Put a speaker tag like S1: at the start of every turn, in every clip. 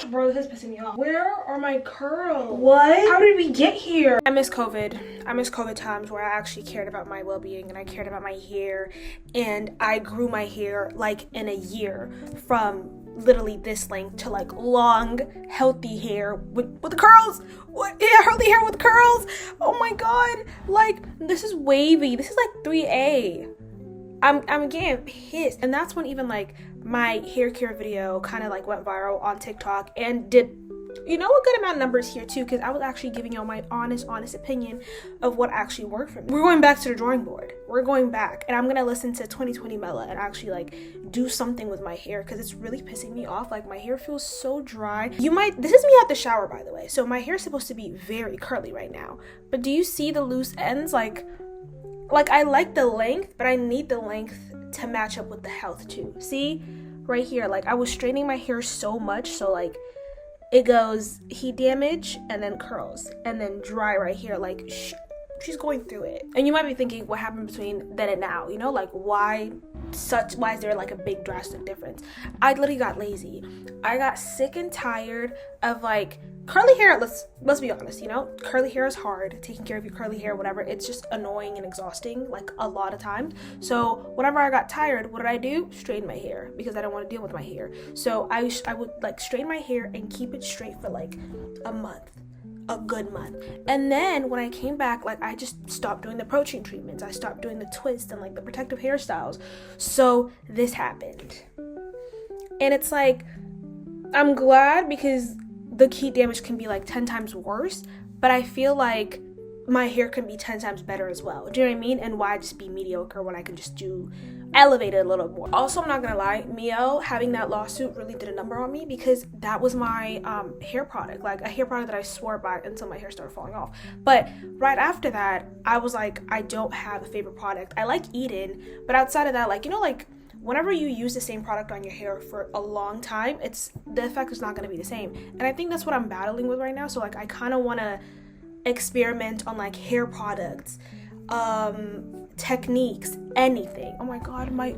S1: Bro, this is pissing me off. Where are my curls? What? How did we get here? I miss COVID. I miss COVID times where I actually cared about my well-being and I cared about my hair, and I grew my hair like in a year from literally this length to like long, healthy hair with the curls. What? Yeah, healthy hair with curls. Oh my god. Like, this is wavy. This is like 3A. I'm getting pissed. And that's when even like my hair care video kind of like went viral on TikTok and did, you know, a good amount of numbers here too, because I was actually giving y'all my honest opinion of what actually worked for me. We're going back to the drawing board. We're going back, and I'm gonna listen to 2020 Mella and actually like do something with my hair, because it's really pissing me off. Like, my hair feels so dry. This is me out the shower, by the way, so my hair is supposed to be very curly right now, but do you see the loose ends? Like I like the length, but I need the length to match up with the health too. See right here, like I was straightening my hair so much, so like it goes heat damage and then curls and then dry right here. Like she's going through it. And you might be thinking, what happened between then and now? You know, like why is there like a big drastic difference? I literally got lazy. I got sick and tired of like curly hair. Let's be honest, you know, curly hair is hard. Taking care of your curly hair, whatever, it's just annoying and exhausting like a lot of times. So whenever I got tired, what did I do? Straighten my hair, because I don't want to deal with my hair. So I would like straighten my hair and keep it straight for like a good month. And then when I came back, like I just stopped doing the protein treatments. I stopped doing the twists and like the protective hairstyles. So this happened. And it's like, I'm glad, because the heat damage can be like 10 times worse, but I feel like my hair can be 10 times better as well. Do you know what I mean? And why just be mediocre when I can just elevate it a little more? Also, I'm not gonna lie, Mio having that lawsuit really did a number on me, because that was my hair product, like a hair product that I swore by until my hair started falling off. But right after that, I was like, I don't have a favorite product. I like Eden, but outside of that, like, you know, like whenever you use the same product on your hair for a long time, the effect is not going to be the same. And I think that's what I'm battling with right now. So like I kind of want to experiment on like hair products, techniques, anything. Oh my god, my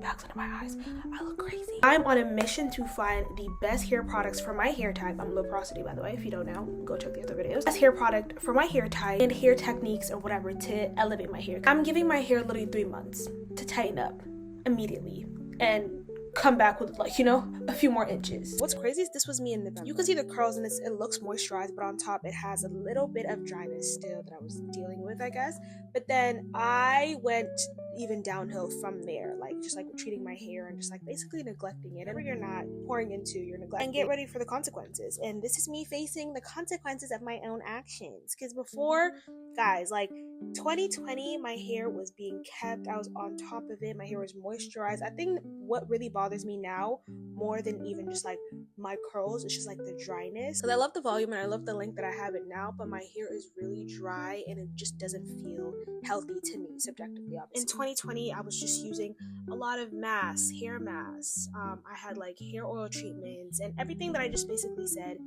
S1: bags under my eyes, I look crazy. I'm on a mission to find the best hair products for my hair type. I'm low porosity, by the way. If you don't know, go check the other videos. Best hair product for my hair type and hair techniques or whatever to elevate my hair. I'm giving my hair literally 3 months to tighten up immediately and come back with, like, you know, a few more inches. What's crazy is this was me in November. You can see the curls and it looks moisturized, but on top it has a little bit of dryness still that I was dealing with, I guess. But then I went even downhill from there, like just like treating my hair and just like basically neglecting it. And you're not pouring into, you're neglecting. And get ready for the consequences. And this is me facing the consequences of my own actions. Because before, guys, like 2020, my hair was being kept. I was on top of it. My hair was moisturized. I think what really bothers me now more than even just like my curls, it's just like the dryness. Because I love the volume and I love the length that I have it now, but my hair is really dry and it just doesn't feel healthy to me, subjectively, obviously. In 2020, I was just using a lot of masks, hair masks. I had like hair oil treatments and everything that I just basically said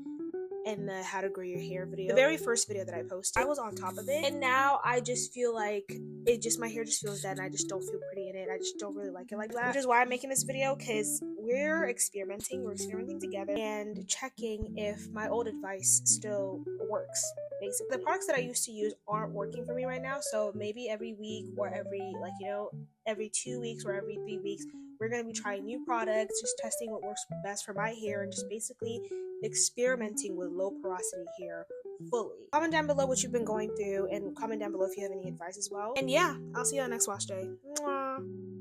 S1: in the how to grow your hair video, the very first video that I posted. I was on top of it, and now I just feel like my hair just feels dead and I just don't feel pretty in it. I just don't really like it like that, which is why I'm making this video, because we're experimenting together and checking if my old advice still works. Basically, the products that I used to use aren't working for me right now, so maybe every week or every 2 weeks or every 3 weeks, we're going to be trying new products, just testing what works best for my hair, and just basically experimenting with low porosity hair fully. Comment down below what you've been going through, and comment down below if you have any advice as well. And yeah, I'll see you on next wash day. Mwah.